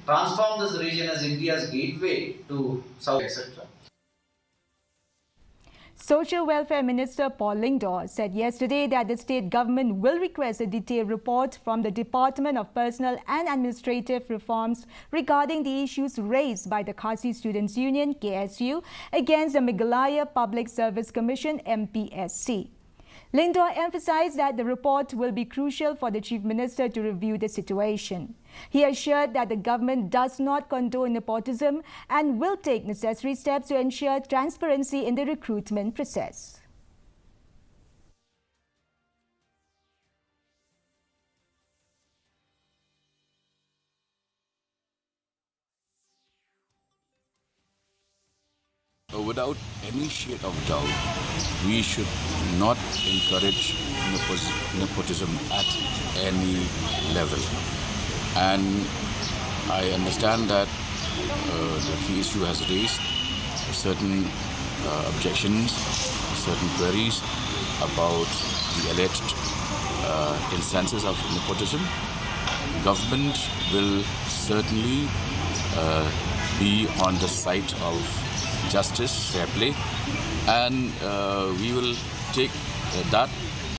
transform this region as India's gateway to South, etc. Social Welfare Minister Paul Lyngdoh said yesterday that the state government will request a detailed report from the Department of Personnel and Administrative Reforms regarding the issues raised by the Khasi Students' Union, KSU, against the Meghalaya Public Service Commission, MPSC. Lyngdoh emphasized that the report will be crucial for the Chief Minister to review the situation. He assured that the government does not condone nepotism and will take necessary steps to ensure transparency in the recruitment process. Without any shade of doubt, we should not encourage nepotism at any level. And I understand that the KSU has raised certain objections, certain queries about the alleged instances of nepotism. The government will certainly be on the side of justice, fair play, and we will take that